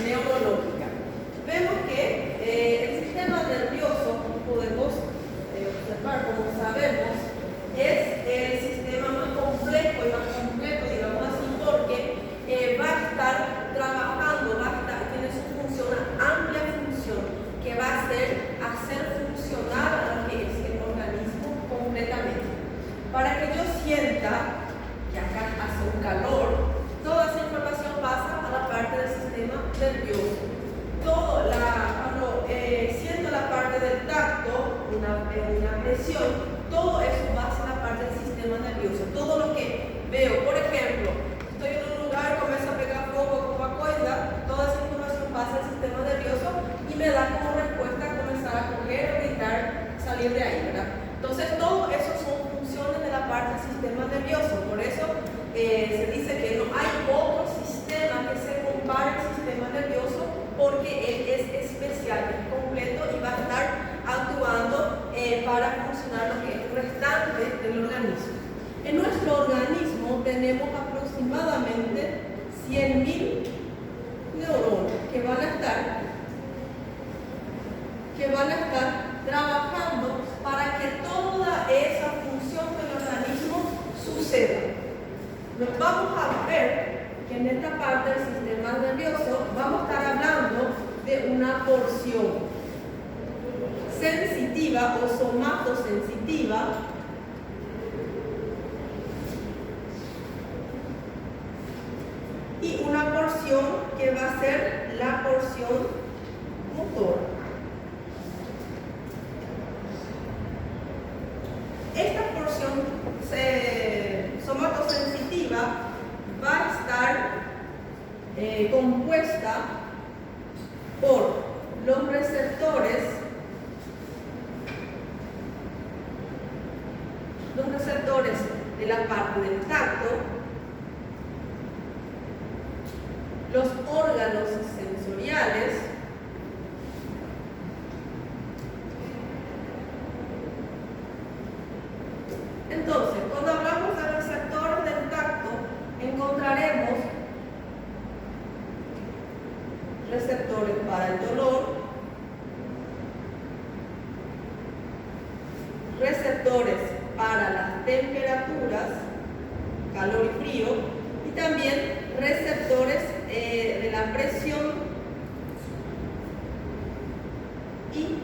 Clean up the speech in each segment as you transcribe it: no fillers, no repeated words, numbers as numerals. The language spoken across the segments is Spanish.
neurológica. Vemos que el sistema nervioso, como podemos observar, como sabemos, es el sistema más complejo y más completo, digamos así, porque va a estar trabajando, tiene su función, una amplia función, que va a hacer funcionar a lo que es el organismo completamente. Para que yo sienta que acá hace un calor, toda esa información pasa a la parte del sistema nervioso. Cuando siento la parte del tacto, una presión, todo eso va hacia la parte del sistema nervioso. Todo lo que veo, por ejemplo, estoy en un lugar, comienzo a pegar fuego con una cuerda, toda esa información pasa al sistema nervioso y me da como respuesta a comenzar a correr, a gritar, salir de ahí, ¿verdad? Entonces, todo eso son funciones de la parte del sistema nervioso. Por eso se dice que no hay otro sistema que se compare al sistema nervioso, porque él es especial, es completo y va a estar actuando para funcionar lo que es el restante del organismo. En nuestro organismo tenemos aproximadamente 100.000 neuronas que van a estar trabajando para que toda esa función del organismo suceda. Nos vamos a ver que en esta parte del sistema nervioso vamos a estar hablando de una porción sensitiva o somatosensitiva y una porción que va a ser la porción motora. Esta porción somatosensitiva va a estar compuesta por los receptores de la parte del tacto, los órganos sensoriales, entonces, cuando hablamos de receptores del tacto, encontraremos receptores para el dolor, receptores para las temperaturas, calor y frío, y también receptores de la presión y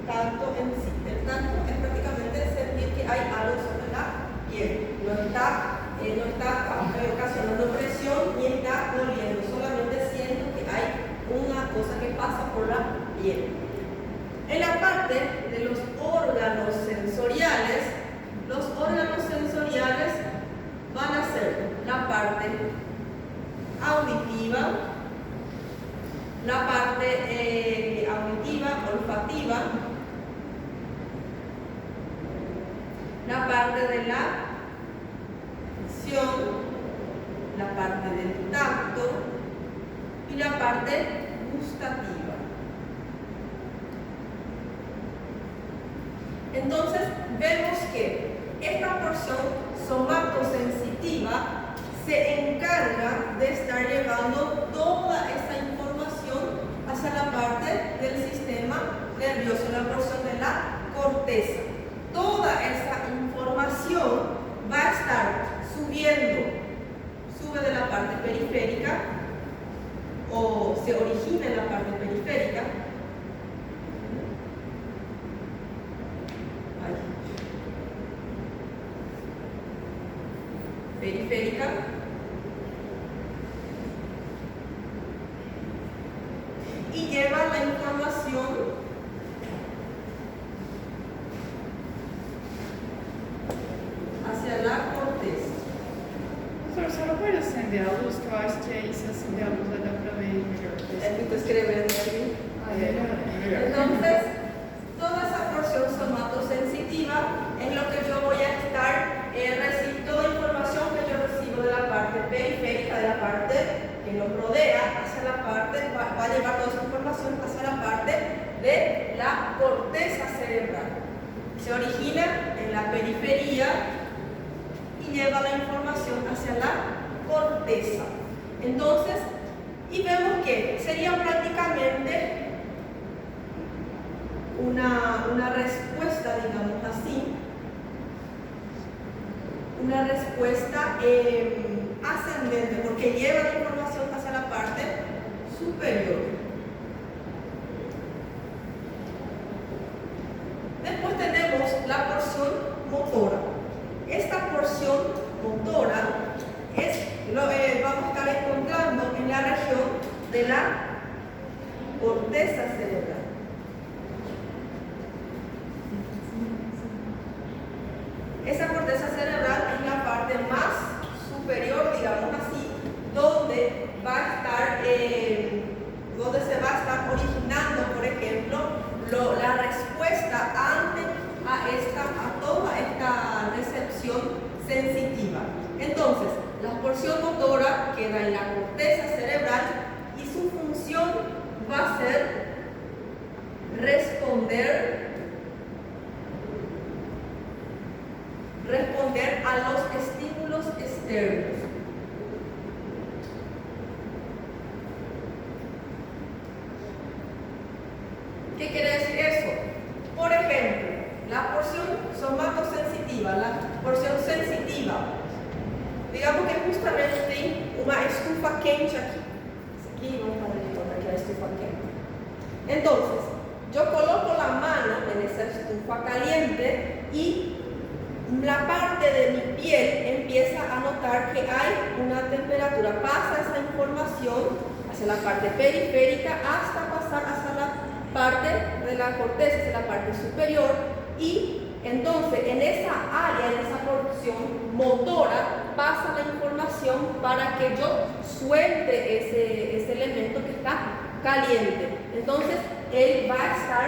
tacto en sí. El tacto es prácticamente sentir que hay algo sobre la piel, no está ocasionando presión ni está doliendo, solamente siento que hay una cosa que pasa por la piel. En la parte de los órganos sensoriales van a ser la parte auditiva, la parte olfativa, la parte de la visión, la parte del tacto y la parte gustativa. Entonces, vemos que esta porción somatosensitiva se encarga de estar llevando toda esa información hacia la parte del sistema nervioso, la porción de la corteza. Toda esa información va a estar sube de la parte periférica o se origina en la parte periférica. Y lleva la información hacia la corteza. Professor, só pode acender a luz, que eu acho que aí se acender a luz vai dar para ver melhor. Es que estoy escribiendo aquí. Melhor. Entonces, toda esa porción somatosensitiva es lo que yo voy a estar toda la información que yo recibo de la parte periférica, de la parte que nos rodea, hacia la parte, va a llevar toda esa información hacia la parte de la corteza cerebral. Se origina en la periferia y lleva la información hacia la corteza. Entonces, y vemos una respuesta, digamos así, una respuesta ascendente, porque lleva la información hacia la parte superior. Después tenemos la porción motora. Esta porción motora vamos a estar encontrando en la región de la corteza cerebral. Esa corteza cerebral es la parte más superior, digamos así, donde se va a estar originando, por ejemplo, la respuesta a toda esta recepción sensitiva. Entonces, la porción motora queda en la corteza cerebral y su función va a ser responder a los estímulos externos. ¿Qué quiere decir eso? Por ejemplo, la porción somatosensitiva, la porción sensitiva, digamos que justamente tem uma estufa quente aqui. Aqui, vamos fazer de conta que é a estufa quente. Entonces, yo coloco la mano en esa estufa caliente y la parte de mi piel empieza a notar que hay una temperatura. Pasa esa información hacia la parte periférica hasta pasar hacia la parte de la corteza, hacia la parte superior, y entonces en esa área, en esa porción motora, pasa la información para que yo suelte ese elemento que está caliente. Entonces él va a estar,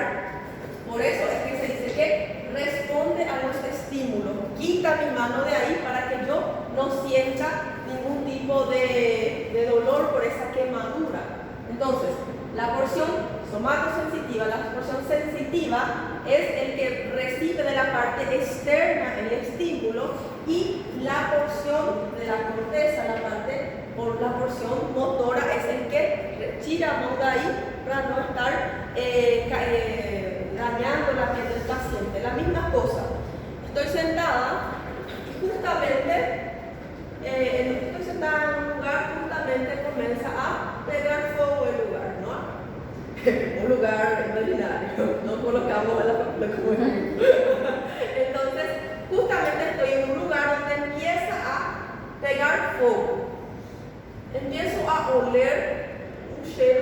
por eso es que se dice que responde a los estímulos, quita mi mano de ahí para que yo no sienta ningún tipo de dolor por esa quemadura. Entonces, la porción somatosensitiva, la porción sensitiva es el que recibe de la parte externa el estímulo, y la porción de la corteza, la porción motora, es el que retiramos de ahí para no estar dañando la piel del paciente. La misma cosa, estoy sentada y justamente estoy sentada en un lugar, justamente comienza a pegar fuego el lugar, ¿no? Un lugar imaginario, no colocamos la como entonces, justamente estoy en un lugar donde empieza a pegar fuego. Empiezo a oler un cheiro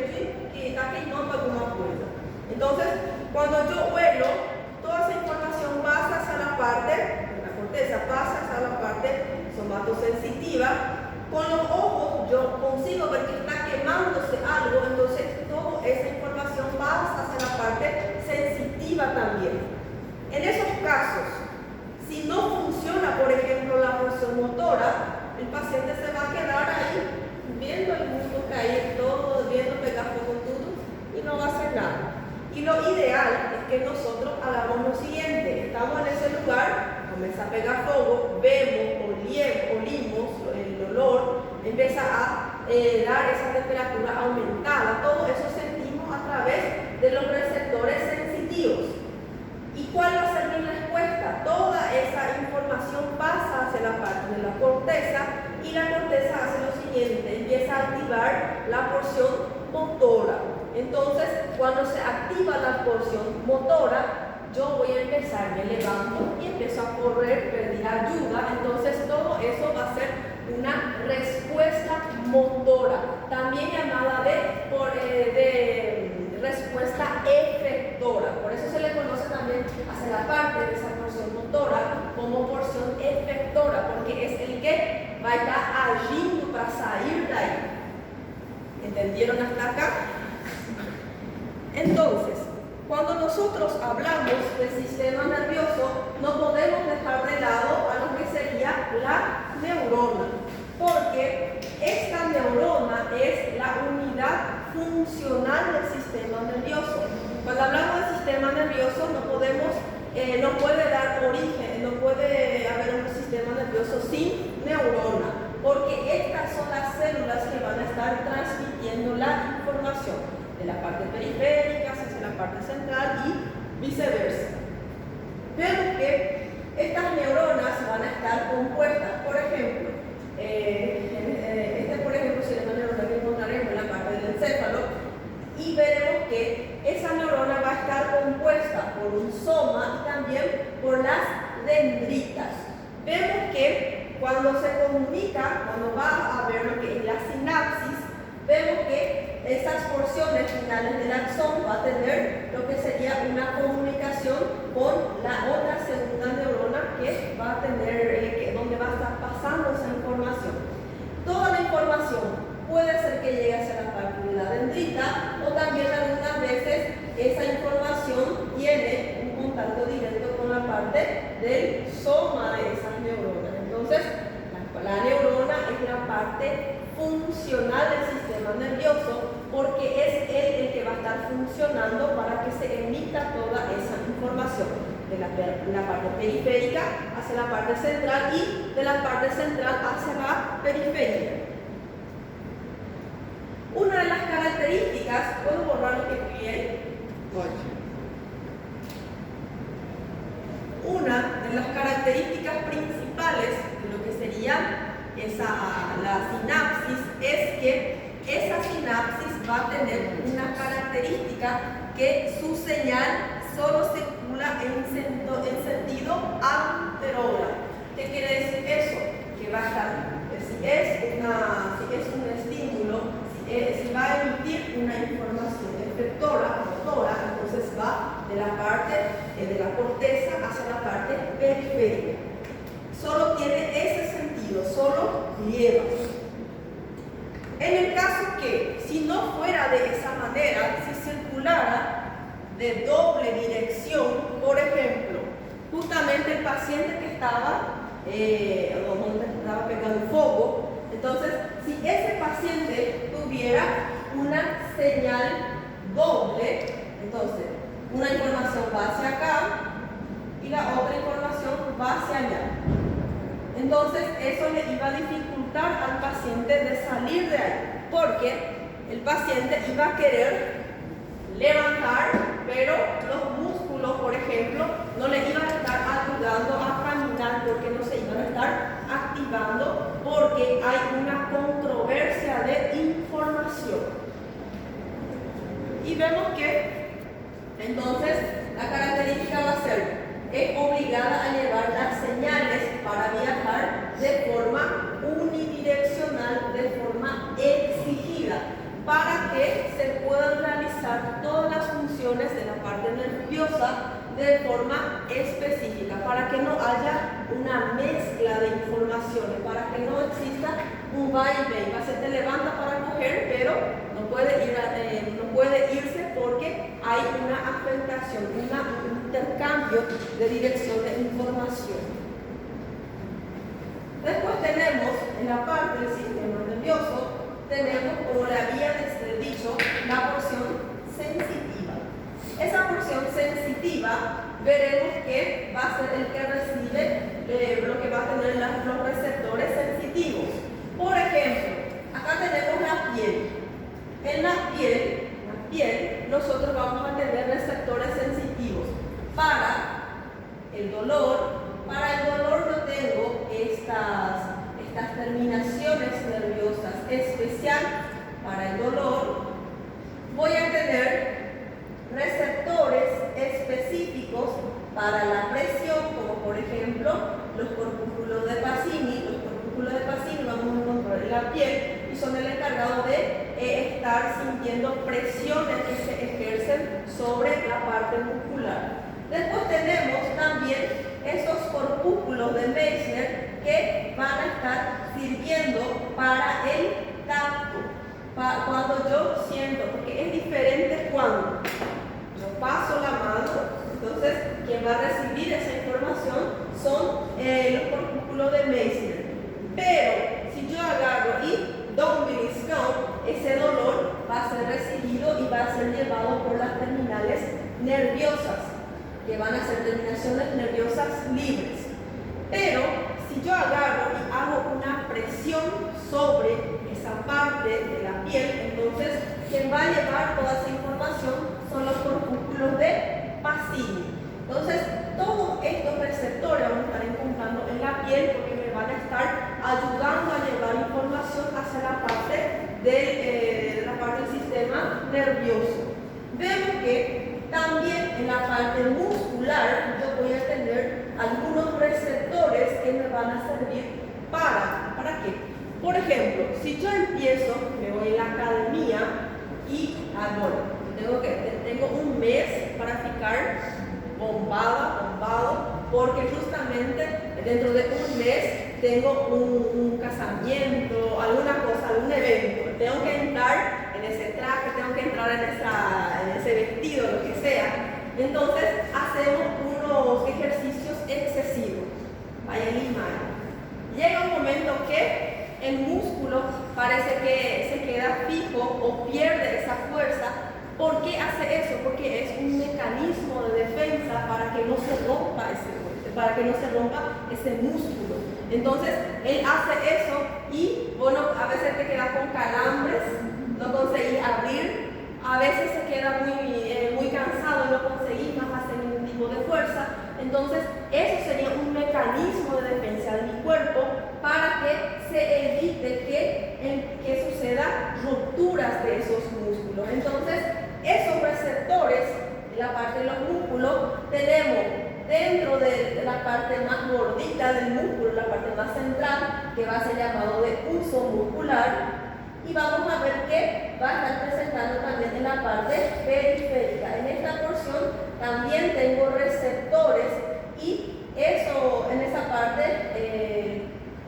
que está quemando alguna cosa. Entonces, cuando yo huelo, toda esa información pasa hacia la parte de la corteza, pasa hacia la parte somatosensitiva. Con los ojos yo consigo ver que está quemándose algo, entonces toda esa información pasa hacia la parte sensitiva también. En esos casos, si no funciona, por ejemplo, la porción motora, el paciente se va a quedar ahí viendo el mundo caer todo, viendo pegar fuego todo, y no va a hacer nada. Y lo ideal es que nosotros hagamos lo siguiente: estamos en ese lugar, comienza a pegar fuego, vemos, olimos el olor, empieza a dar esa temperatura aumentada. Todo eso sentimos a través de los receptores sensitivos. ¿Y cuál va a ser mi respuesta? Toda esa información pasa hacia la parte de la corteza, y la corteza hace lo siguiente: empieza a activar la porción motora. Entonces, cuando se activa la porción motora, yo voy a empezar, me levanto y empiezo a correr, pedir ayuda. Entonces, todo eso va a ser una respuesta motora, también llamada de respuesta efectora. Por eso se le conoce también hacia la parte de esa porción motora como porción efectora, porque es el que va a estar agindo para salir de ahí. ¿Entendieron hasta acá? Entonces, cuando nosotros hablamos del sistema nervioso, no podemos dejar de lado a lo que sería la neurona, porque esta neurona es la unidad funcional del sistema nervioso. Cuando hablamos del sistema nervioso, no puede dar origen, no puede haber un sistema nervioso sin neurona, porque estas son las células que van a estar transmitiendo la información de la parte periférica hacia la parte central y viceversa. Vemos que estas neuronas van a estar compuestas, por ejemplo, por ejemplo, sería una neurona que encontraremos en la parte del encéfalo, y veremos que esa neurona va a estar compuesta por un soma y también por las dendritas. Vemos que cuando se comunica, cuando va a haber lo que es la sinapsis, vemos que esas porciones finales del axón va a tener lo que sería una comunicación con la otra segunda neurona que va a tener, donde va a estar pasando esa información. Toda la información puede ser que llegue hacia la parte de la dendrita, o también algunas veces esa información tiene un contacto directo con la parte del soma de esas neuronas. Entonces, la neurona es la parte funcional del sistema nervioso, porque es él el que va a estar funcionando para que se emita toda esa información de la parte periférica hacia la parte central y de la parte central hacia la periferia. Una de las características, ¿puedo borrar lo que escribí? Una de las características principales de lo que sería la sinapsis es que esa sinapsis va a tener una característica que su señal solo circula en sentido anterógrado. ¿Qué quiere decir eso? Que va a estar, si es un estímulo, si va a emitir una información efectora, motora, entonces va de la parte de la corteza hacia la parte periférica. Solo tiene ese sentido, solo lleva. En el caso que, si no fuera de esa manera, si circulara de doble dirección, por ejemplo, justamente el paciente que estaba, donde estaba pegando fuego, entonces, si ese paciente tuviera una señal doble, entonces, una información va hacia acá y la otra información va hacia allá. Entonces, eso le iba a dificultar al paciente de salir de ahí, porque el paciente iba a querer levantar, pero los músculos, por ejemplo, no le iban a estar ayudando a caminar porque no se iban a estar activando, porque hay una controversia de información. Y vemos que entonces la característica va a ser: es obligada a llevar las señales para viajar de forma unidireccional, de forma exigida, para que se puedan realizar todas las funciones de la parte nerviosa de forma específica, para que no haya una mezcla de informaciones, para que no exista un vaivén. Se te levanta para coger, pero no puede irse porque hay una afectación, un intercambio de dirección de información. Después tenemos en la parte del sistema nervioso, tenemos, como le había dicho, la porción sensitiva. Esa porción sensitiva veremos que va a ser el que recibe lo que va a tener los receptores sensitivos. Por ejemplo, acá tenemos la piel. En la piel nosotros vamos a tener receptores sensitivos para el dolor. Para el dolor yo tengo estas terminaciones nerviosas especial para el dolor. Voy a tener receptores específicos para la presión, como por ejemplo los corpúsculos de Pacini. Los corpúsculos de Pacini vamos a encontrar en la piel y son el encargado de estar sintiendo presiones que se ejercen sobre la parte muscular. Después tenemos también esos corpúsculos de Meissner que van a estar sirviendo para el tacto. Cuando yo siento, porque es diferente cuando yo paso la mano, entonces quien va a recibir esa información son los corpúsculos de Meissner. Pero si yo agarro y doy un pellizcón, ese dolor va a ser recibido y va a ser llevado por las terminales nerviosas, que van a ser terminaciones nerviosas libres. Pero si yo agarro y hago una presión sobre esa parte de la piel, entonces quien va a llevar toda esa información son los corpúsculos de Pacini. bien porque me van a estar ayudando a llevar información hacia la parte del sistema nervioso. Vemos que también en la parte muscular yo voy a tener algunos receptores que me van a servir ¿para qué? Por ejemplo, si yo empiezo, me voy a la academia y tengo un mes para ficar bombado, porque justamente dentro de un mes tengo un casamiento, alguna cosa, algún evento. Tengo que entrar en ese traje, tengo que entrar en ese vestido, lo que sea. Entonces hacemos unos ejercicios excesivos. Vaya limar. Llega un momento que el músculo parece que se queda fijo o pierde esa fuerza. ¿Por qué hace eso? Porque es un mecanismo de defensa para que no se rompa ese músculo. Entonces, él hace eso y, a veces te quedas con calambres, no conseguís abrir, a veces se queda muy cansado y no conseguís más hacer ningún tipo de fuerza. Entonces, eso sería un mecanismo de defensa de mi cuerpo para que se evite que suceda rupturas de esos músculos. Entonces, esos receptores, en la parte de los músculos, tenemos dentro de la parte más gordita del músculo, la parte más central, que va a ser llamado de uso muscular, y vamos a ver que va a estar presentando también en la parte periférica. En esta porción también tengo receptores y eso en esa parte,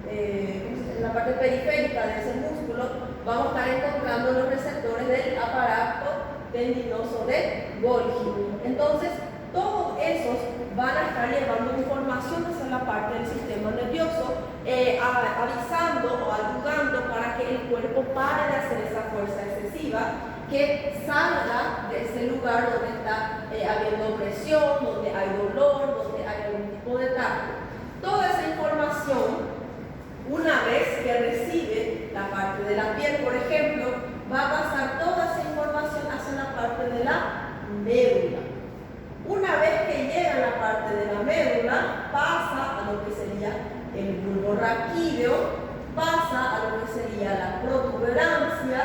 en la parte periférica de ese músculo, vamos a estar encontrando los receptores del aparato tendinoso de Golgi. Entonces, todos esos van a estar llevando información hacia la parte del sistema nervioso, avisando o ayudando para que el cuerpo pare de hacer esa fuerza excesiva, que salga de ese lugar donde está habiendo presión, donde hay dolor, donde hay algún tipo de tacto. Toda esa información, una vez que recibe la parte de la piel, por ejemplo, va a pasar toda esa información hacia la parte de la médula. Una vez que llega a la parte de la médula, pasa a lo que sería el bulbo raquídeo, pasa a lo que sería la protuberancia.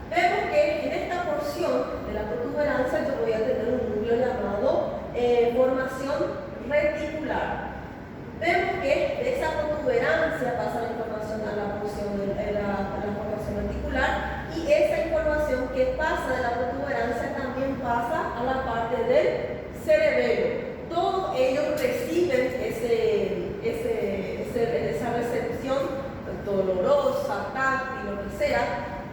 Vemos que en esta porción de la protuberancia yo voy a tener un núcleo llamado formación reticular. Vemos que de esa protuberancia pasa la información a la porción de la formación reticular, y esa información que pasa de la protuberancia también pasa a la parte del cerebelo. Todos ellos reciben esa recepción dolorosa, táctil, lo que sea,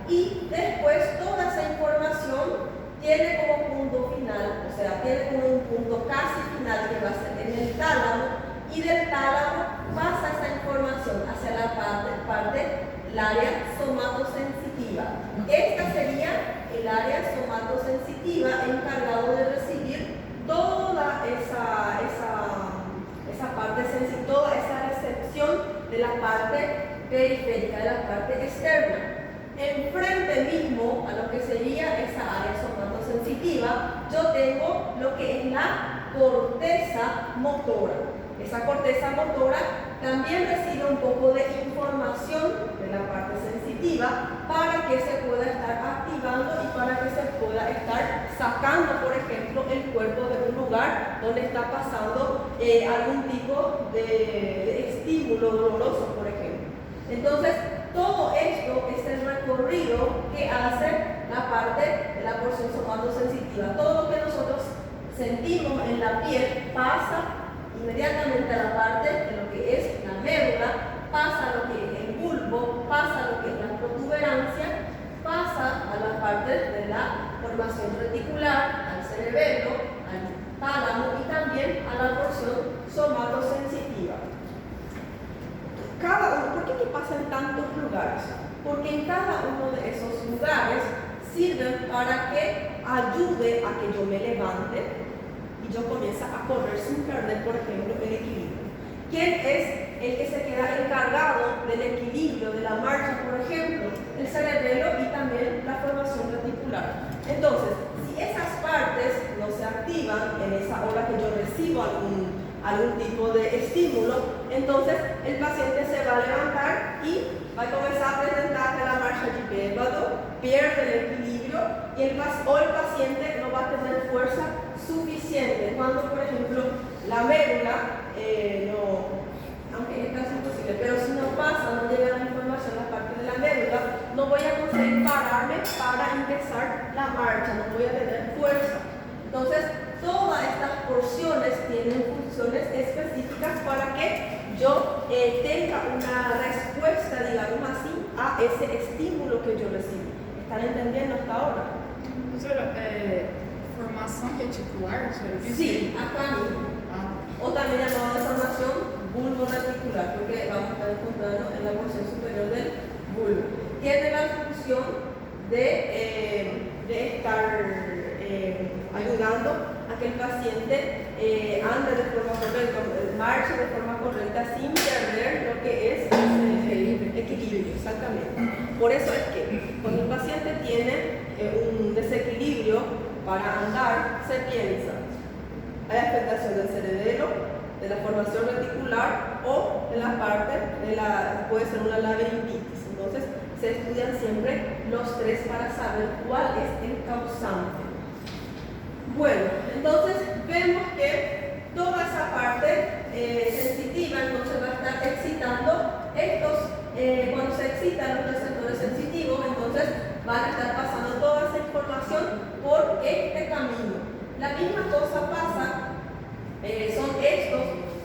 y después toda esa información tiene como punto final, o sea, tiene como un punto casi final que va a ser en el tálamo, y del tálamo pasa esa información hacia la parte el área somatosensitiva. Esta sería el área somatosensitiva encargado de recibir toda esa parte sensitiva, toda esa recepción de la parte periférica, de la parte externa. Enfrente mismo a lo que sería esa área somatosensitiva, yo tengo lo que es la corteza motora. Esa corteza motora también recibe un poco de información de la parte sensitiva para que se pueda estar activando y para que se pueda estar sacando, por ejemplo, el cuerpo de un lugar donde está pasando algún tipo de estímulo doloroso, por ejemplo. Entonces, todo esto es el recorrido que hace la parte de la porción somatosensitiva. Todo lo que nosotros sentimos en la piel pasa inmediatamente a la parte de lo que es la médula, pasa a lo que es el bulbo, pasa a lo que es la protuberancia, pasa a la parte de la formación reticular, al cerebelo, al tálamo y también a la porción somatosensitiva. ¿Por qué pasa en tantos lugares? Porque en cada uno de esos lugares sirven para que ayude a que yo me levante y yo comienzo a correr sin perder, por ejemplo, el equilibrio. ¿Quién es el que se queda encargado del equilibrio, de la marcha, por ejemplo? El cerebelo y también la formación reticular. Entonces, si esas partes no se activan en esa hora que yo recibo algún tipo de estímulo, Entonces el paciente se va a levantar y va a comenzar a presentar la marcha de pélvado, pierde el equilibrio y el paciente no va a tener fuerza suficiente. Cuando, por ejemplo, la médula, aunque en este caso es imposible, pero si no pasa, no llega la información a la parte de la médula, no voy a conseguir pararme para empezar la marcha, no voy a tener fuerza. Entonces, todas estas porciones tienen funciones específicas para que yo tenga una respuesta, digamos así, a ese estímulo que yo recibo. ¿Están entendiendo hasta ahora? Professora, formação reticular, Sí, acá mismo. O también llamado deformación bulboreticular, porque vamos a estar encontrando en la porción superior del bulbo. Tiene la función de estar ayudando a que el paciente ande de forma correcta, marche de forma correcta sin perder lo que es el equilibrio, exactamente. Por eso es que cuando el paciente tiene un desequilibrio para andar, se piensa hay afectación del cerebelo, de la formación reticular o de la parte puede ser una laberintitis. Entonces se estudian siempre los tres para saber cuál es el causante. Bueno, entonces vemos que toda esa parte sensitiva entonces va a estar excitando cuando se excitan los receptores sensitivos, entonces van a estar pasando toda esa información por este camino. La misma cosa pasa, son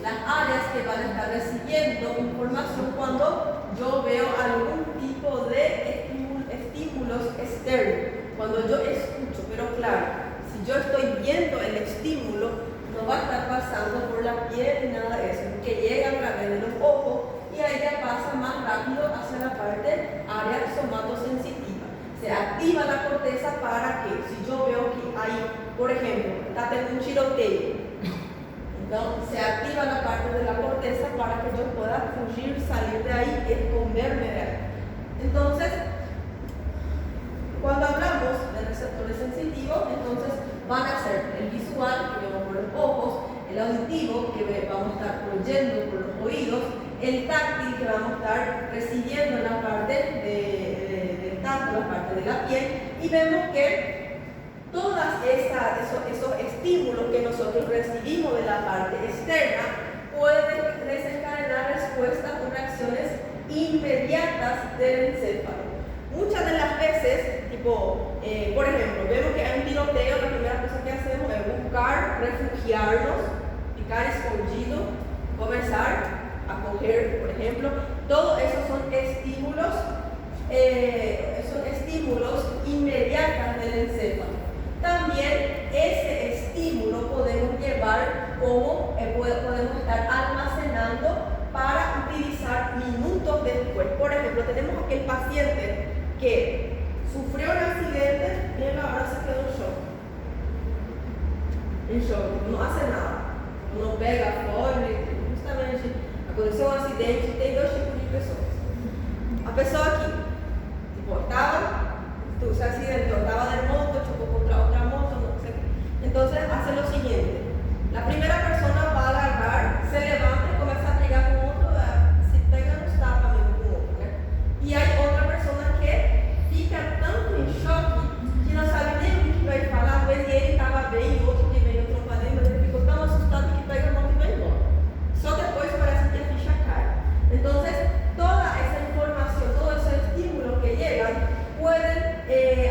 las áreas que van a estar recibiendo información cuando yo veo algún tipo de estímulos externos, cuando yo escucho, pero claro, si yo estoy viendo el estímulo, no va a estar pasando por la piel ni nada de eso, que llega a través de los ojos y ahí ya pasa más rápido hacia la parte área somatosensitiva. Se activa la corteza para que, si yo veo que hay, por ejemplo, está teniendo un tiroteo, entonces se activa la parte de la corteza para que yo pueda fugir, salir de ahí y esconderme de ahí. Entonces, cuando hablamos de receptores sensitivos, entonces van a ser el visual, que vemos por los ojos, el auditivo, que vamos a estar oyendo por los oídos, el táctil, que vamos a estar recibiendo en la parte del tacto, la parte de la piel, y vemos que todos esos estímulos que nosotros recibimos de la parte externa pueden desencadenar respuestas o reacciones inmediatas del encéfalo. Muchas de las veces, por ejemplo, vemos que hay un tiroteo, la primera cosa que hacemos es buscar refugiarnos, picar escondido, comenzar a coger, por ejemplo. Todos esos son estímulos inmediatos del encéfalo. También ese estímulo podemos llevar como podemos estar almacenando para utilizar minutos después. Por ejemplo, tenemos aquel paciente que sufrió un accidente y ahora se quedó en shock, no hace nada, no pega, corre, justamente aconteceu um acidente e tem dois tipos de pessoas. A pessoa que se accidentó, estaba de moto, chocó contra otra moto, no sé qué. Entonces hace lo siguiente: la primera persona va a agarrar, se levanta y comienza a brigar con otro, se pega nos tapas mesmo com outro, né? E aí outra persona que fica tanto em choque que não sabe nem o que vai falar. Às vezes ele estava bem e outro que veio atropelando, mas ele ficou tão assustado que pega a moto e vai embora. Só depois parece que a ficha cai. Entonces, toda esa información, todos esos estímulos que llegan pueden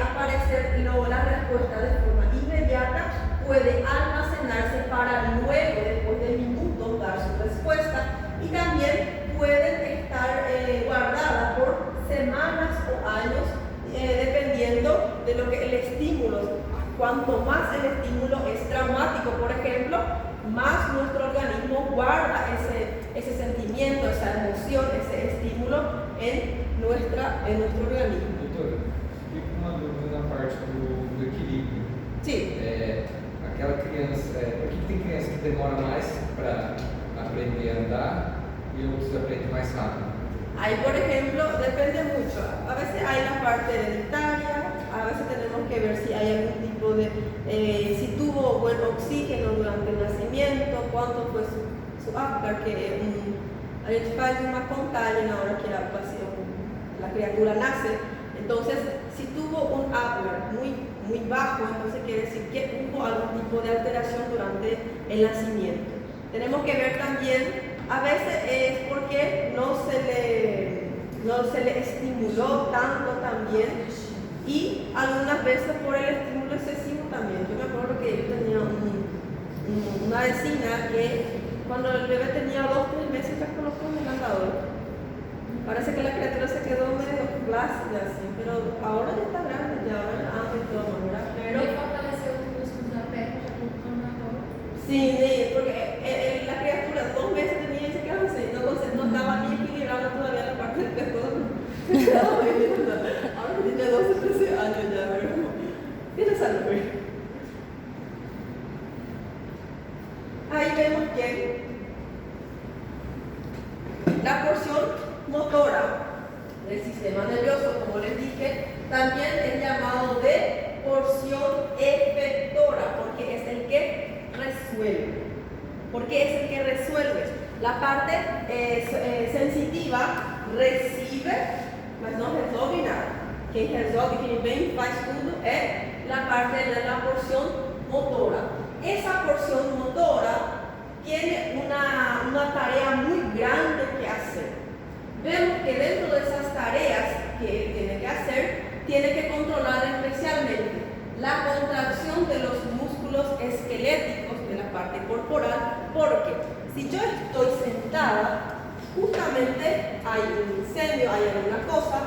aparecer, la respuesta de forma inmediata puede almacenarse para luego, después de minutos, dar su respuesta, y también pueden estar guardadas por semanas o años, dependiendo de lo que el estímulo. Cuanto más el estímulo es traumático, por ejemplo, más nuestro organismo guarda ese sentimiento, esa emoción, ese estímulo en nuestro organismo. Doutora, fico com uma dúvida na parte do equilíbrio. Sim. Aquela criança, por que tem criança que demora mais para aprender a andar y outros aprendem mais rápido? Ahí, por ejemplo, depende mucho. A veces hay la parte hereditaria, a veces tenemos que ver si hay algún tipo de, si tuvo buen oxígeno durante el nacimiento, cuánto fue su azúcar, que a gente faz uma contagem na hora que a criatura nace. Entonces, si tuvo un Apgar muy bajo, entonces quiere decir que hubo algún tipo de alteración durante el nacimiento. Tenemos que ver también, a veces es porque no se le estimuló tanto también, y algunas veces por el estímulo excesivo también. Yo me acuerdo que yo tenía una vecina que cuando el bebé tenía 2 o 3 meses ya colocó un andador. Parece que la criatura se quedó medio plácida así, pero ahora ya está grande, ya ahora y todo, ¿verdad? Pero fortaleceu os músculos da perna, já colocou na boca. sí, porque la criatura 2 meses tenía y se quedó así, no estaba ni equilibrando todavía la parte del pescado. Ahora tiene 12 o 13 años ya, ¿verdad? Tiene salud. Ahí vemos que la porción motora del sistema nervioso, como les dije, también es llamado de porción efectora, porque es el que resuelve. Porque es el que resuelve. La parte sensitiva recibe, mas não resolve nada. Quem resolve, quem vem, faz tudo, é la parte de la porción motora. Esa porción motora tiene una tarea muy grande que hacer. Vemos que dentro de esas tareas que tiene que hacer, tiene que controlar especialmente la contracción de los músculos esqueléticos de la parte corporal, porque si yo estoy sentada, justamente hay un incendio, hay alguna cosa,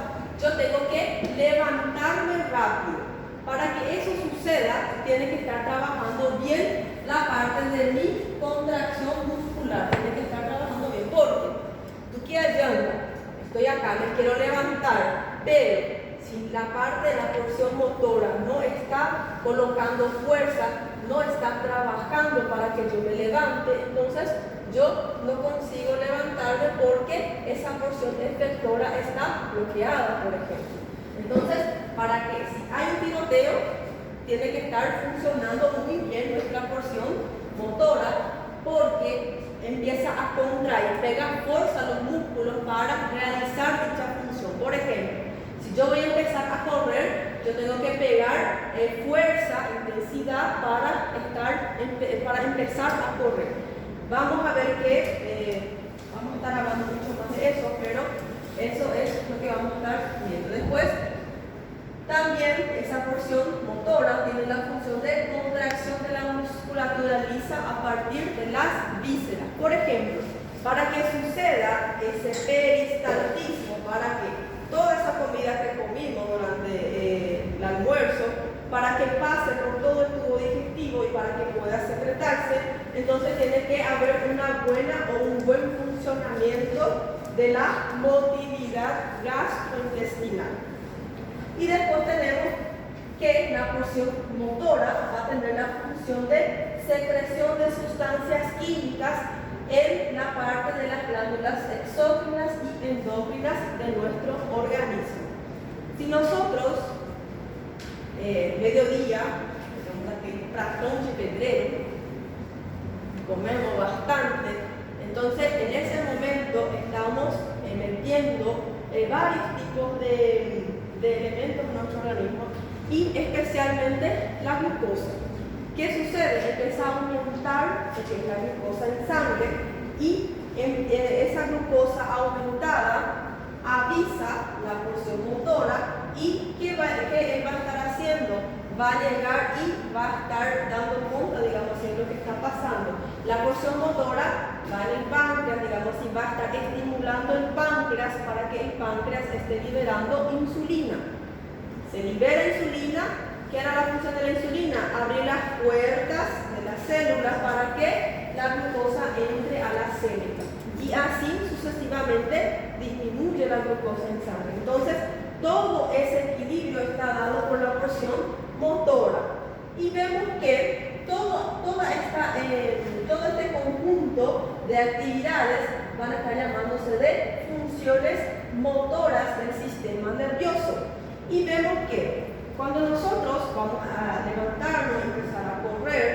yo tengo que levantarme rápido. Para que eso suceda, tiene que estar trabajando bien la parte de mi contracción muscular, tiene que estar trabajando bien, porque tú quieres llamar, estoy acá, me quiero levantar, pero si la parte de la porción motora no está colocando fuerza, no está trabajando para que yo me levante, entonces yo no consigo levantarme porque esa porción efectora está bloqueada, por ejemplo. Entonces, para que si hay un tiroteo, tiene que estar funcionando muy bien nuestra porción motora, porque empieza a contraer, pega fuerza a los músculos para realizar dicha función. Por ejemplo, si yo voy a empezar a correr, yo tengo que pegar fuerza, intensidad para empezar a correr. Vamos a ver que vamos a estar hablando mucho más de eso, pero eso es lo que vamos a estar viendo. Después, también esa porción motora tiene la función de contracción de la musculatura lisa a partir de las vísceras. Por ejemplo, para que suceda ese peristaltismo, para que toda esa comida que comimos durante el almuerzo, para que pase por todo el tubo digestivo y para que pueda secretarse, entonces tiene que haber una buena o un buen funcionamiento de la motilidad gastrointestinal. Y después tenemos que la porción motora va a tener la función de secreción de sustancias químicas en la parte de las glándulas exócrinas y endócrinas de nuestro organismo. Si nosotros, mediodía, tenemos aquel pratón de pedrero, comemos bastante, entonces en ese momento estamos metiendo varios tipos de elementos en nuestro organismo y especialmente la glucosa. ¿Qué sucede? Empieza a aumentar la glucosa en sangre y esa glucosa aumentada avisa la porción motora y ¿qué va a estar haciendo? Va a llegar y va a estar dando cuenta, digamos, de lo que está pasando. La porción motora va en el páncreas, digamos, y va a estar estimulando el páncreas para que el páncreas esté liberando insulina. Se libera insulina. ¿Qué era la función de la insulina? Abrir las puertas de las células para que la glucosa entre a la célula. Y así sucesivamente disminuye la glucosa en sangre. Entonces, todo ese equilibrio está dado por la porción motora. Y vemos que todo este conjunto de actividades van a estar llamándose de funciones motoras del sistema nervioso. Y vemos que cuando nosotros vamos a levantarnos y empezar a correr,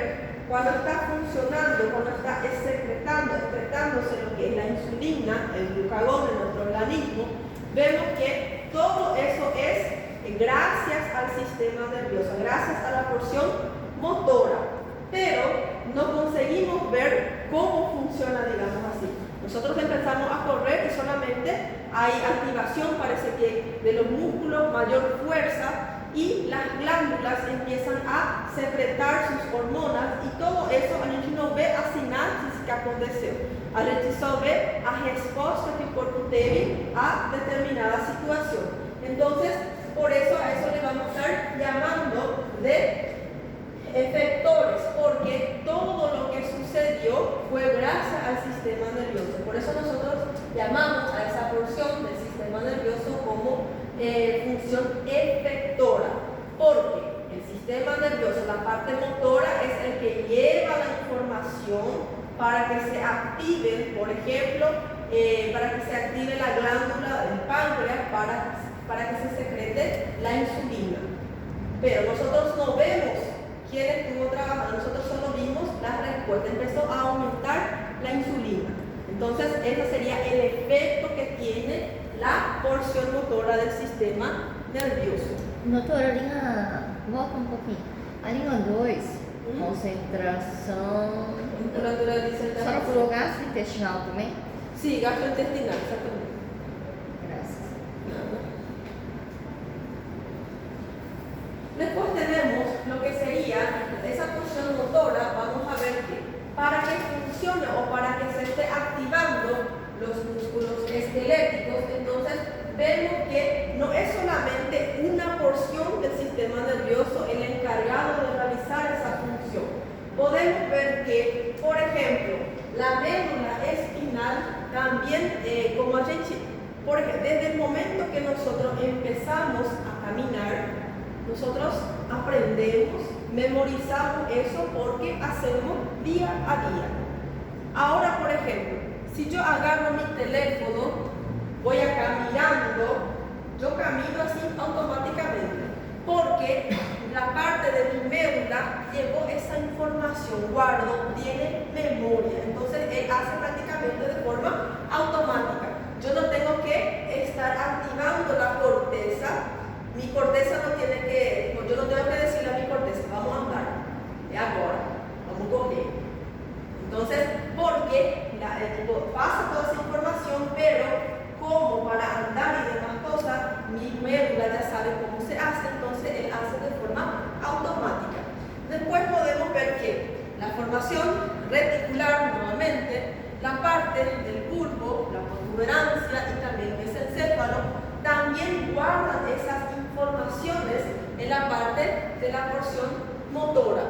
cuando está funcionando funcionando, cuando está excretándose lo que es la insulina, el glucagón en nuestro organismo, vemos que todo eso es gracias al sistema nervioso, gracias a la porción motora. Pero no conseguimos ver cómo funciona, digamos así. Nosotros empezamos a correr y solamente hay activación, parece que de los músculos, mayor fuerza, y las glândulas empiezan a secretar sus hormonas, y todo eso a gente não vê a sinapse que aconteceu. A gente só vê a resposta que o corpo teve a determinada situación. Entonces, por eso a eso le vamos a estar llamando de efectores, porque todo lo que sucedió fue gracias al sistema nervioso. Por eso nosotros llamamos a esa porción del sistema nervioso como función efectora, porque el sistema nervioso, la parte motora, es el que lleva la información para que se active, por ejemplo, para que se active la glándula del páncreas para que se secrete la insulina. Pero nosotros no vemos quién estuvo trabajando, nosotros solo vimos la respuesta, empezó a aumentar la insulina. Entonces, ese sería el efecto que tiene la porción motora del sistema nervioso. Doutora, a linha, volta um pouquinho. A linha 2, concentração. Temperatura de Só sensação. não falou gastrointestinal também? Sí, gastrointestinal, exactamente. Graças. Después tenemos lo que sería esa porción motora. Vamos a ver que para que funcione o para que se esté activando los músculos esqueléticos, entonces vemos que no es solamente una porción del sistema nervioso el encargado de realizar esa función. Podemos ver que, por ejemplo, la médula espinal también, como a gente, por ejemplo, desde el momento que nosotros empezamos a caminar, nosotros aprendemos, memorizamos eso porque hacemos día a día. Ahora, por ejemplo, si yo agarro mi teléfono, voy acá mirando, yo camino así automáticamente, porque la parte de mi médula llevó esa información, guardo, tiene memoria, entonces él hace prácticamente de forma automática. Yo no tengo que estar activando la corteza, mi corteza no tiene que, yo no tengo que decirle a mi corteza, vamos a andar, es ahora, vamos a correr. Entonces, porque pasa toda esa información, pero como para andar y demás cosas, mi médula ya sabe cómo se hace, entonces él hace de forma automática. Después podemos ver que la formación reticular, nuevamente, la parte del bulbo, la protuberancia y también el mesencéfalo, también guardan esas informaciones en la parte de la porción motora.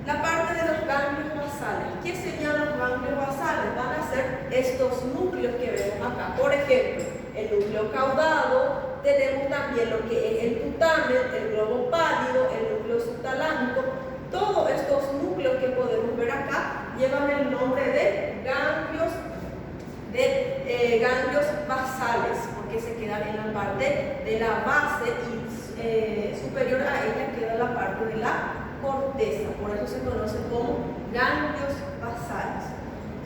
La parte de los ganglios basales. ¿Qué serían los ganglios basales? Van a ser estos núcleos que vemos acá. Por ejemplo, el núcleo caudado, tenemos también lo que es el putamen, el globo pálido, el núcleo subtalámico. Todos estos núcleos que podemos ver acá llevan el nombre de ganglios basales, porque se quedan en la parte de la base y superior a ella queda la parte de la corteza, por eso se conoce como ganglios basales.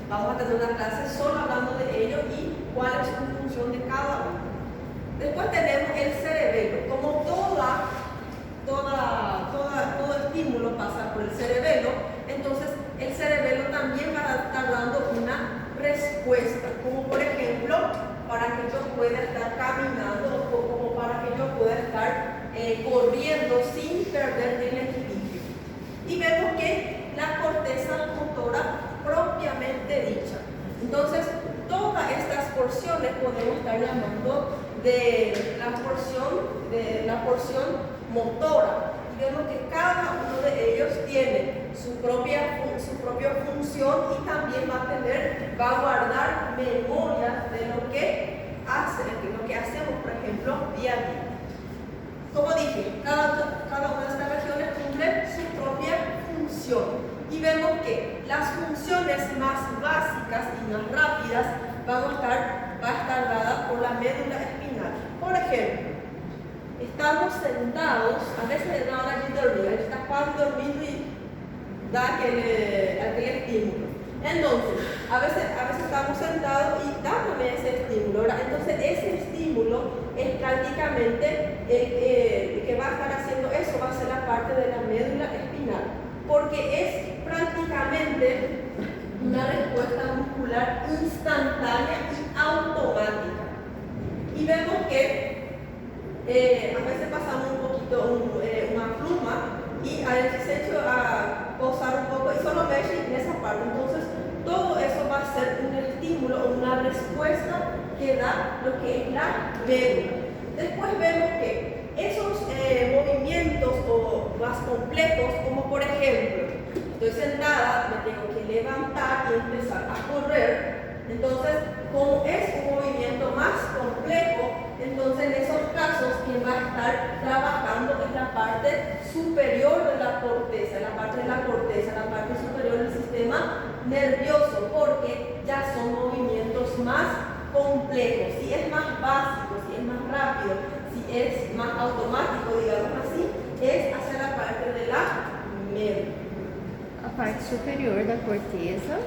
Vamos a tener una clase solo hablando de ello y cuál es su función de cada uno. Después tenemos el cerebelo. Como todo estímulo pasa por el cerebelo, entonces el cerebelo también va a estar dando una respuesta, como por ejemplo para que yo pueda estar caminando o como para que yo pueda estar corriendo sin perder el equilibrio. Y vemos que la corteza motora propiamente dicha. Entonces, todas estas porciones podemos estar llamando de la porción motora. Y vemos que cada uno de ellos tiene su propia función y también va a guardar memoria de lo que hacemos, por ejemplo, día a día. Como dije, cada una de estas regiones cumple su propia función. Y vemos que las funciones más básicas y más rápidas va a estar dadas por la médula espinal. Por ejemplo, estamos sentados, a veces na hora de dormir, a gente está quase dormindo e da aquel estímulo. Entonces, a veces estamos sentados y dándome ese estímulo, ¿verdad? Entonces, ese estímulo es prácticamente el que va a estar haciendo eso, va a ser la parte de la médula espinal, porque es prácticamente una respuesta muscular instantánea y automática. Y vemos que a veces pasamos un poquito una pluma y a veces se hecho a posar un poco y solo mexe en esa parte. Entonces, todo eso va a ser un estímulo o una respuesta que da lo que es la médula. Después vemos que esos movimientos o más complejos, como por ejemplo, estoy sentada, me tengo que levantar y empezar a correr. Entonces, como es un movimiento más complejo, entonces en esos casos quien va a estar trabajando es la parte superior de la corteza, la parte superior del sistema nervioso, porque ya son movimientos más complejos. Si es más básico, si es más rápido, si es más automático, digamos así, es hacia la parte de la médula. A parte superior da corteza.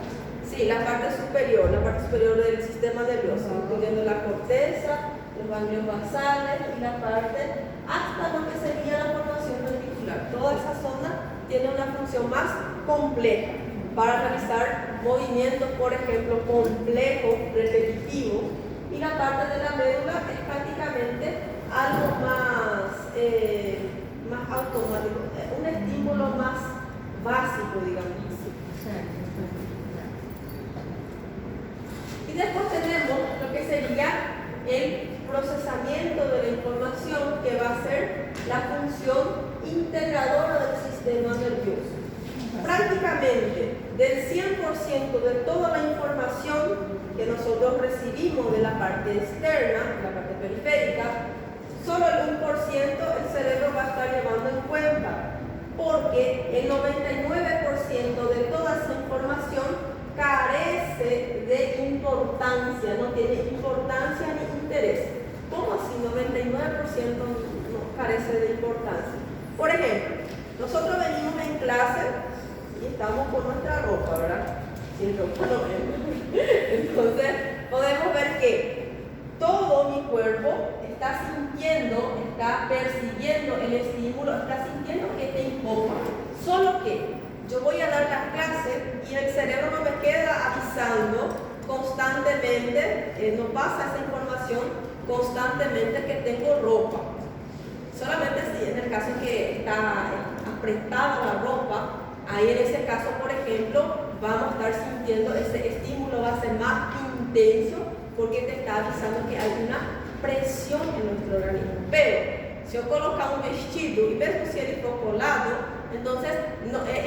Sí, la parte superior del sistema nervioso, incluyendo la corteza, los ganglios basales y la parte hasta lo que sería la formación reticular. Toda esa zona tiene una función más compleja para realizar movimientos, por ejemplo, complejos, repetitivos, y la parte de la médula es prácticamente algo más automático, un estímulo más básico, digamos así. Y después tenemos lo que sería el procesamiento de la información, que va a ser la función integradora del sistema nervioso. Prácticamente del 100% de toda la información que nosotros recibimos de la parte externa, la parte periférica, solo el 1% el cerebro va a estar llevando en cuenta, porque el 99% de toda esa información carece de importancia, no tiene importancia ni interés. ¿Cómo así? 99% no carece de importancia. Por ejemplo, nosotros venimos en clase y estamos con nuestra ropa, ¿verdad? Sin ropa no vemos. Entonces, podemos ver que todo mi cuerpo está sintiendo, está percibiendo el estímulo, está sintiendo que te incomoda. Solo que yo voy a dar la clase y el cerebro no me queda avisando constantemente, no pasa esa información constantemente que tengo ropa. Solamente si en el caso que está apretada la ropa, ahí en ese caso, por ejemplo, vamos a estar sintiendo ese estímulo, va a ser más intenso porque te está avisando que hay una presión en nuestro organismo. Pero si yo coloco un vestido y vemos si él está colado, entonces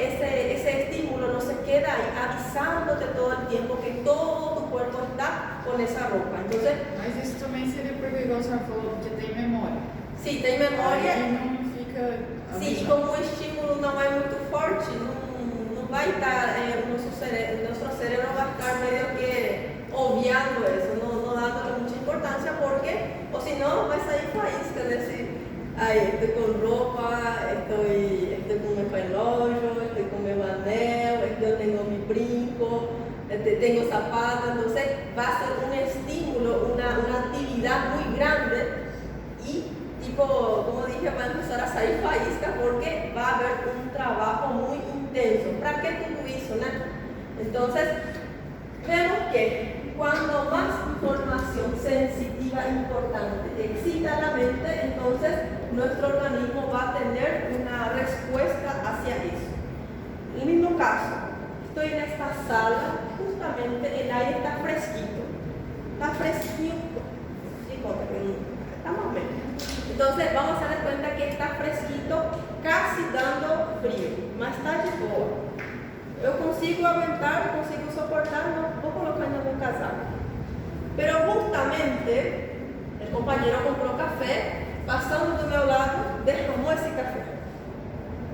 ese estímulo no se queda ahí avisándote todo el tiempo que todo tu cuerpo está con esa ropa. Entonces, mas isso também seria porque, igual a senhora falou, porque tem memória. sí, tem memória. Aí não fica. Sí, como o estímulo não é muito forte, não vai estar, nuestro cerebro va a estar medio que obviando eso, no dándole mucha importancia, porque, o si no, va a salir faísca, decir, ay, estoy con ropa, estoy con mi reloj, estoy con mi anel, yo tengo mi brinco, tengo zapatos. Entonces va a ser un estímulo, una actividad muy grande y tipo, como dije, va a empezar a salir faísca porque va a haber un trabajo muy intenso. ¿Para qué tú hizo, no? Entonces, vemos que cuando más información sensitiva importante excita la mente, entonces nuestro organismo va a tener una respuesta hacia eso. En el mismo caso, estoy en esta sala, justamente el aire está fresquito, ¿sí? Está más o menos. Entonces vamos a dar cuenta que está fresquito, casi dando frío, mas está de boa. Eu consigo aguentar, consigo soportar, no vou colocar en algún casaco. Pero justamente el compañero compró café, pasando do meu lado, derramó ese café.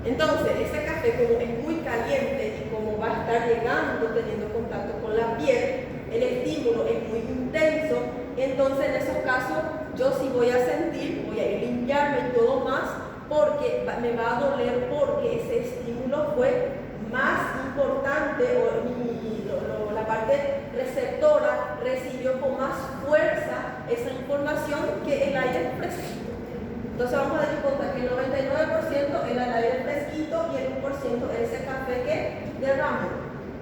Entonces, ese café, como es muy caliente y como va a estar llegando, teniendo contacto con la piel, el estímulo es muy intenso. Entonces, en esos casos, yo sí voy a sentir, voy a limpiarme y todo más, porque me va a doler, porque ese estímulo fue más fresquito. Entonces vamos a dar cuenta que el 99% era el aire fresquito y el 1% era ese café que derramó.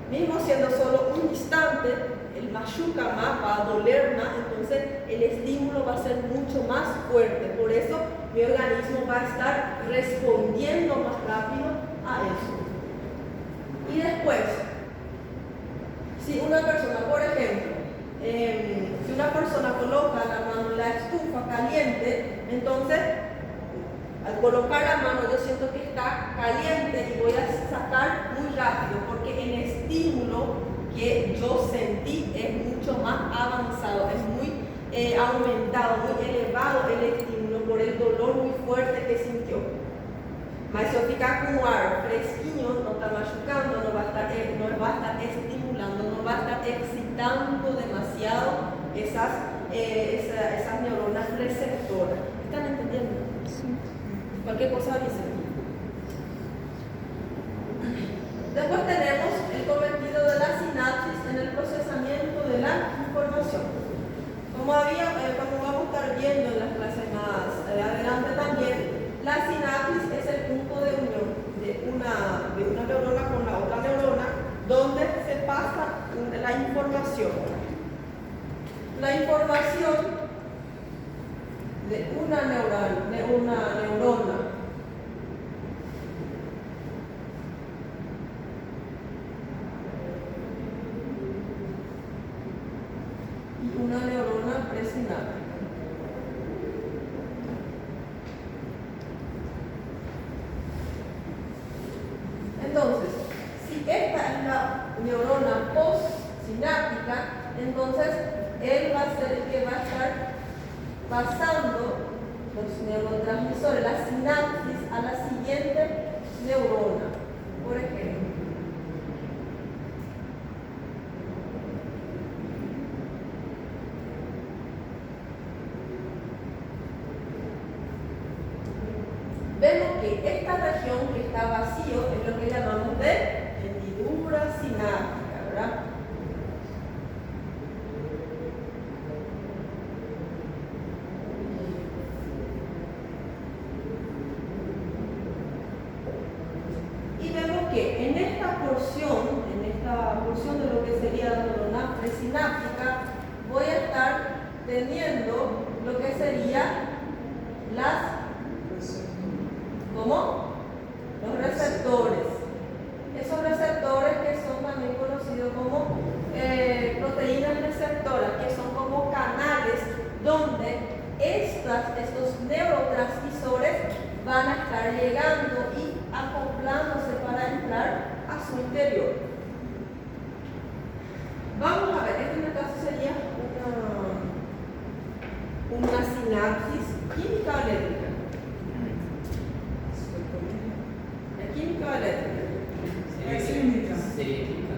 Mismo siendo solo un instante, el machuca más, va a doler más, entonces el estímulo va a ser mucho más fuerte. Por eso mi organismo va a estar respondiendo más rápido a eso. Y después, si una persona, por ejemplo, si una persona coloca la mano en la estufa caliente, entonces al colocar la mano yo siento que está caliente y voy a sacar muy rápido porque el estímulo que yo sentí es mucho más avanzado, es muy aumentado, muy elevado el estímulo por el dolor muy fuerte que sintió. Mas se eu ficar com o ar fresquinho, não está machucando, não vai estar estimulando, não vai estar excitando demasiado esas neuronas receptoras. ¿Están entendiendo? Sí. Cualquier cosa avisen. Después tenemos el cometido de la sinapsis en el procesamiento de la información. Como vamos a estar viendo en las clases más adelante también, la sinapsis es el punto de unión de una neurona con la otra neurona, donde se pasa la información. La información de una neurona y una neurona presináptica. Entonces, si esta es la neurona postsináptica, entonces él va a ser el que va a estar pasando los neurotransmisores, la sinapsis, a la siguiente neurona. Por ejemplo, vemos que esta región que está vacío es lo que llamamos de hendidura sináptica, ¿verdad? Y vemos que en esta porción de lo que sería la neurona presináptica, voy a estar teniendo lo que sería ¿cómo? Los receptores. Esos receptores que son también conocidos como proteínas receptoras, que son como canales donde estos neurotransmisores van a estar llegando y acoplándose para entrar a su interior. Vamos a ver, en este caso sería una sinapsis química o eléctrica. ¿Química o eléctrica? Sería química.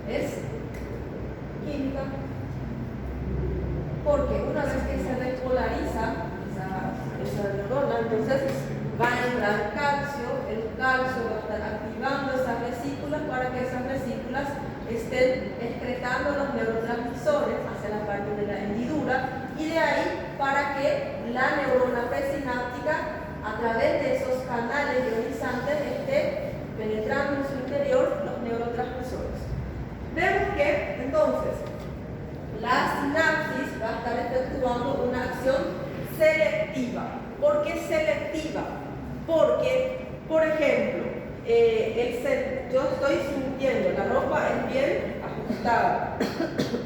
Es química porque una vez que se despolariza esa neurona, entonces va a entrar calcio, el calcio va a estar activando esas vesículas para que esas vesículas estén excretando los neurotransmisores hacia la parte de la hendidura y de ahí para que la neurona presináptica a través de esos canales ionizantes esté penetrando en su interior los neurotransmisores. Vemos que entonces la sinapsis va a estar efectuando una acción selectiva. ¿Por qué selectiva? Porque, por ejemplo, yo estoy sintiendo, la ropa es bien ajustada,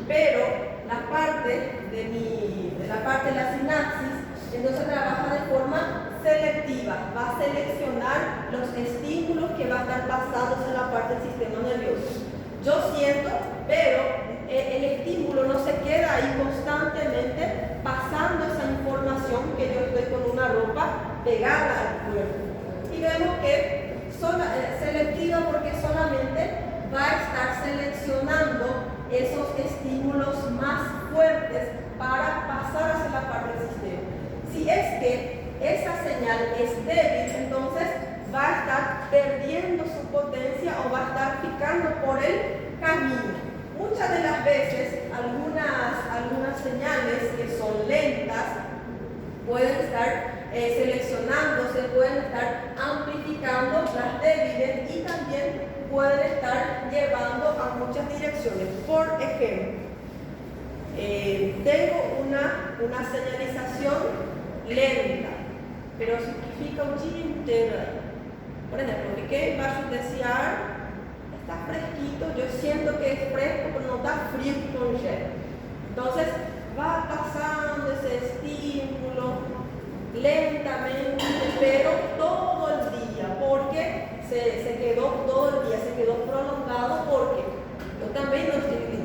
pero la parte de la sinapsis entonces trabaja de forma selectiva, va a seleccionar los estímulos que va a estar pasándose en la parte del sistema nervioso. Yo siento, pero el estímulo no se queda ahí constantemente pasando esa información que yo estoy con una ropa pegada al cuerpo. Y vemos que selectiva porque solamente va a estar seleccionando esos estímulos más fuertes para pasar hacia la parte del sistema. Si es que esa señal es débil, entonces va a estar perdiendo su potencia o va a estar picando por el camino. Muchas de las veces algunas señales que son lentas pueden estar seleccionándose, pueden estar amplificando las débiles y también pueden estar llevando a muchas direcciones. Por ejemplo, tengo una señalización lenta, pero significa un dia inteiro. Por ejemplo, fiquei embaixo desse ar, está fresquito, yo siento que es fresco, pero no está frío que congela. Entonces, va pasando ese estímulo lentamente, pero todo el día, porque se quedó todo el día, se quedó prolongado, porque yo también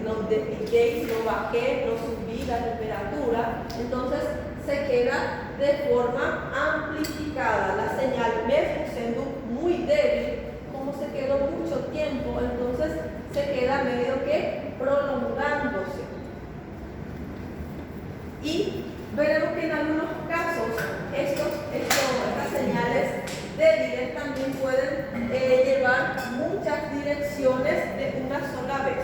no despligué, no bajé, no subí la temperatura, entonces se queda de forma amplificada la señal, mesmo siendo muy débil, como se quedó mucho tiempo, entonces se queda medio que prolongándose. Y veremos que en algunos casos estas señales débiles también pueden llevar muchas direcciones de una sola vez.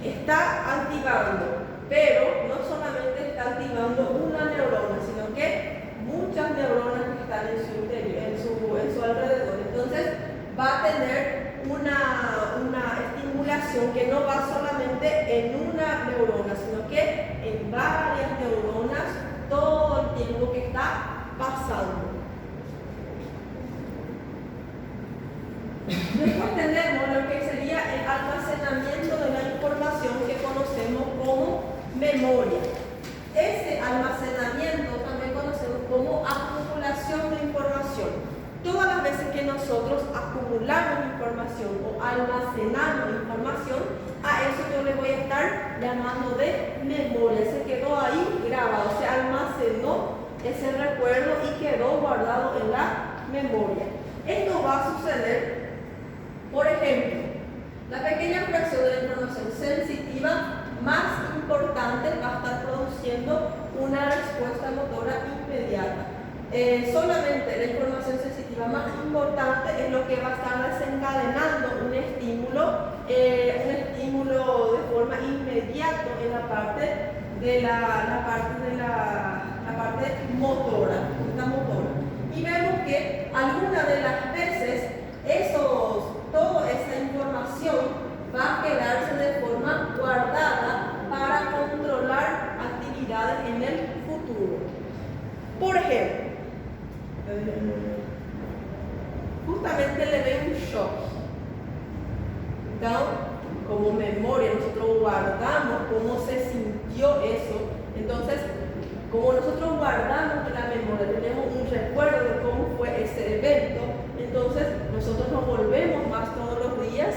Está activando, pero no solamente está activando una neurona, sino que muchas neuronas que están en su interior, en su alrededor. Entonces va a tener una estimulación que no va solamente en una neurona, sino que en varias neuronas todo el tiempo que está pasando. Después tenemos lo que sería el almacenamiento de la información que conocemos como memoria. Ese almacenamiento también conocemos como acumulación de información. Todas las veces que nosotros acumulamos información o almacenamos información, a eso yo le voy a estar llamando de memoria. Se quedó ahí grabado, se almacenó ese recuerdo y quedó guardado en la memoria. Esto va a suceder, por ejemplo, la pequeña fracción de la información sensitiva más importante va a estar produciendo una respuesta motora inmediata. Solamente la información sensitiva más importante es lo que va a estar desencadenando un estímulo de forma inmediata en la parte motora, la motora. Y vemos que algunas de las veces toda esa información va a quedarse de forma guardada para controlar actividades en el futuro. Por ejemplo, justamente le doy un shock. Entonces, como memoria, nosotros guardamos cómo se sintió eso. Entonces, como nosotros guardamos en la memoria, tenemos un recuerdo de cómo fue ese evento, entonces nosotros nos volvemos más todos los días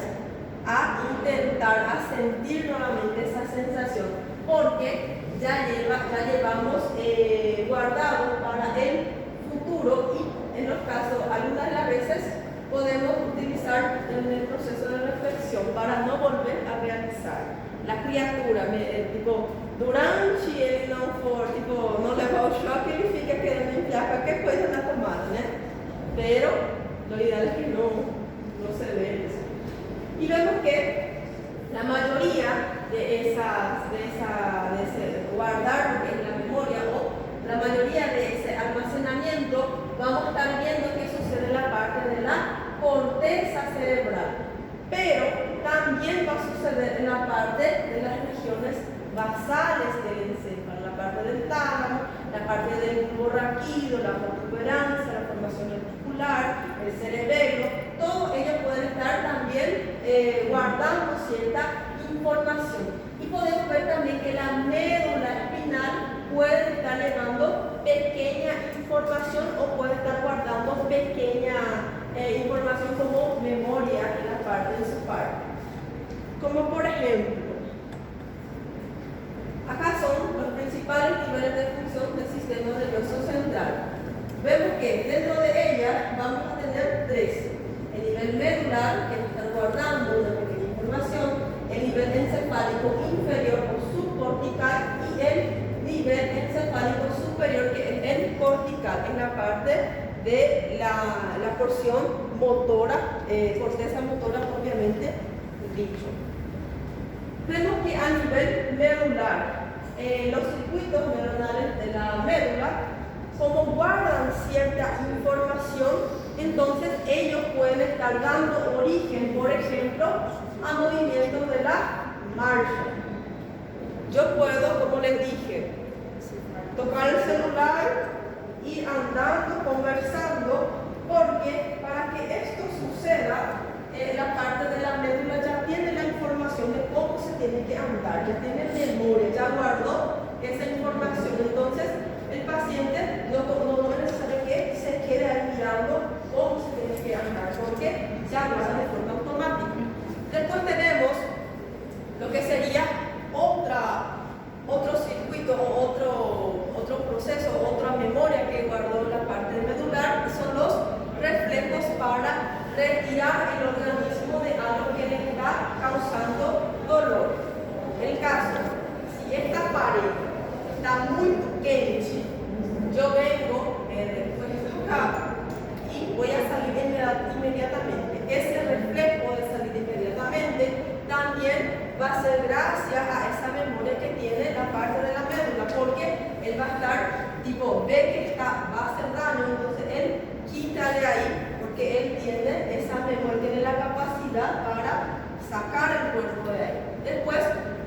a intentar, a sentir nuevamente esa sensación, porque ya llevamos guardado para el futuro y en los casos, algunas de las veces podemos utilizar en el proceso de reflexión para no volver a realizar. La criatura, durante ele não levar o choque, ele fica querendo enfiar qualquer coisa na tomada, né? Pero lo ideal es que no se ve eso. Y vemos que la mayoría de ese guardar lo que es la memoria o la mayoría de ese almacenamiento, vamos a estar viendo que sucede en la parte de la corteza cerebral. Pero también va a suceder en la parte de las regiones basales del encéfalo, la parte del tálamo, la parte del bulbo raquídeo, la protuberancia, la formación reticular, el cerebelo, todos ellos pueden estar también guardando cierta información. Y podemos ver también que la médula espinal puede estar llevando pequeña información o puede estar guardando pequeña información como memoria en la parte de su parte. Como por ejemplo, acá son los principales niveles de función del sistema nervioso central. Vemos que dentro de ella vamos a tener tres: el nivel medular, que nos está guardando una pequeña información, el nivel encefálico inferior o subcortical y el nivel encefálico superior, que es el cortical, en la parte de la porción motora, corteza motora propiamente dicho. Vemos que a nivel medular, los circuitos neuronales de la médula, como guardan cierta información, entonces ellos pueden estar dando origen, por ejemplo, a movimientos de la marcha. Yo puedo, como les dije, tocar el celular, ir andando, conversando, porque para que esto suceda, la parte de la médula ya tiene la información de cómo se tiene que andar, ya tiene memoria, ya guardó esa información. Entonces, el paciente no es necesario que se quede ahí mirando cómo se tiene que andar, porque ya guarda de forma automática. Después tenemos lo que sería otro circuito o otro proceso, otra memoria que guardó la parte medular, que son los reflejos para retirar el organismo de algo que le está causando dolor. El caso, si esta pared está muy pequeña, yo vengo después de acá y voy a salir inmediatamente. Ese reflejo de salir inmediatamente también va a ser gracias a esa memoria que tiene la parte de la médula, porque él va a estar, tipo, ve que va a hacer daño, entonces él quita de ahí, porque él tiene esa memoria, tiene la capacidad para sacar el cuerpo de ahí. Después,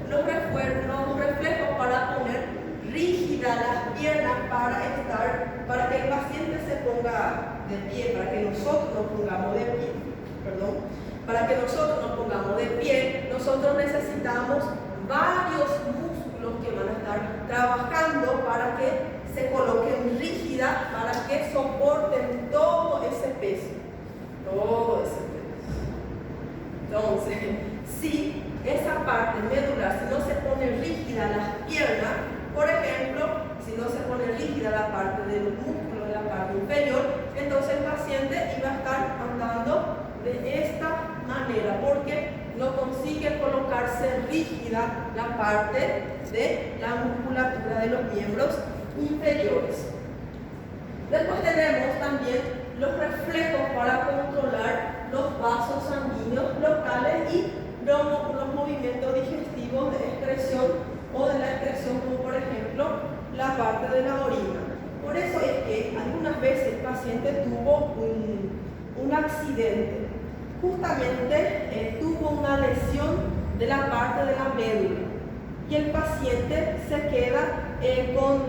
los reflejos para poner rígidas las piernas para que el paciente se ponga de pie, para que nosotros nos pongamos de pie, para que nosotros nos pongamos de pie, nosotros necesitamos varios músculos que van a estar trabajando para que se coloquen rígidas, para que soporten todo ese peso. Entonces, si esa parte medular, si no se pone rígida las piernas, por ejemplo, si no se pone rígida la parte de los músculos de la parte inferior, entonces el paciente iba a estar andando de esta manera, porque no consigue colocarse rígida la parte de la musculatura de los miembros inferiores. Después tenemos también los reflejos para controlar los vasos sanguíneos locales y los movimientos digestivos de excreción o de la excreción, como por ejemplo la parte de la orina. Por eso es que algunas veces el paciente tuvo un accidente, justamente tuvo una lesión de la parte de la médula y el paciente se queda con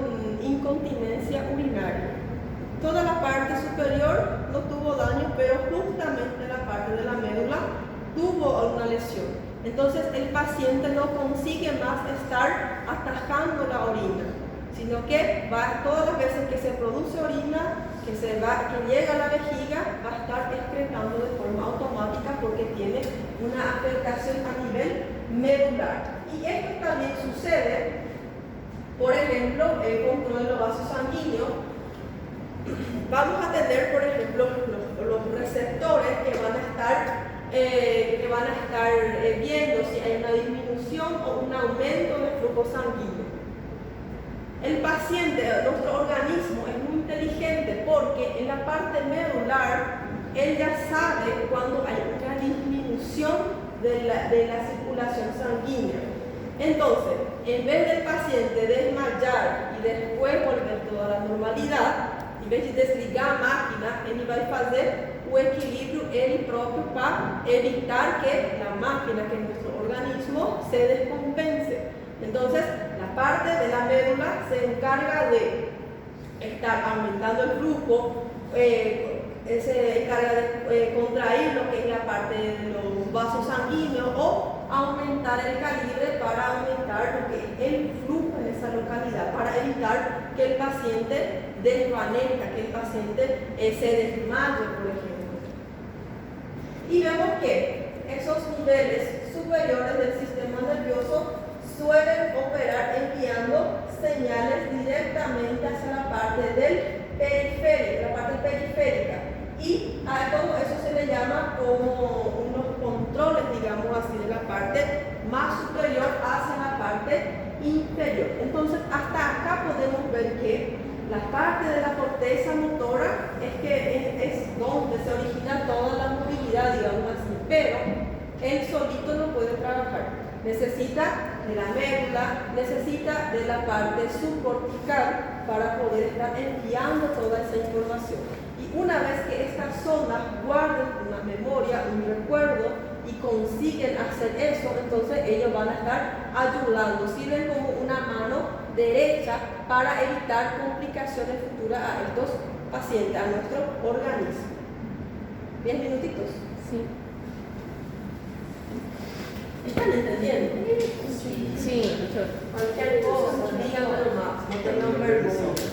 incontinencia urinaria. Toda la parte superior no tuvo daño, pero justamente la parte de la médula tuvo una lesión. Entonces el paciente no consigue más estar atajando la orina, sino que todas las veces que se produce orina, que llega a la vejiga, va a estar excretando de forma automática porque tiene una afectación a nivel medular. Y esto también sucede, por ejemplo, con los vasos sanguíneos. Vamos a tener, por ejemplo, los receptores que van a estar viendo si hay una disminución o un aumento del flujo sanguíneo. El paciente, nuestro organismo es muy inteligente porque en la parte medular él ya sabe cuando hay una disminución de la circulación sanguínea. Entonces, en vez del paciente desmayar y después volver toda la normalidad, em vez de desligar a máquina, ele vai fazer o equilíbrio ele próprio para evitar que la máquina, que es nuestro organismo, se descompense. Entonces, la parte de la médula se encarga de estar aumentando el flujo, se encarga de contraer lo que es la parte de los vasos sanguíneos o aumentar el calibre para aumentar lo que es el flujo en esa localidad, para evitar que el paciente desvanezca, que el paciente se desmaye, por ejemplo. Y vemos que esos niveles superiores del sistema nervioso suelen operar enviando señales directamente hacia la parte del periférico, la parte periférica. Y a todo eso se le llama como unos controles, digamos así, de la parte más superior hacia la parte inferior. Entonces, hasta acá podemos ver que la parte de la corteza motora es donde se origina toda la movilidad, digamos así, pero él solito no puede trabajar. necesita de la médula, necesita de la parte subcortical para poder estar enviando toda esa información. Y una vez que estas sondas guarden una memoria, un recuerdo y consiguen hacer eso, entonces ellos van a estar ayudando, sirven como una mano derecha para evitar complicaciones futuras a estos pacientes, a nuestro organismo. 10 minutitos. Sí. ¿Están entendiendo? Sí, mucho. Cualquier cosa, díganme más, no tengan vergüenza.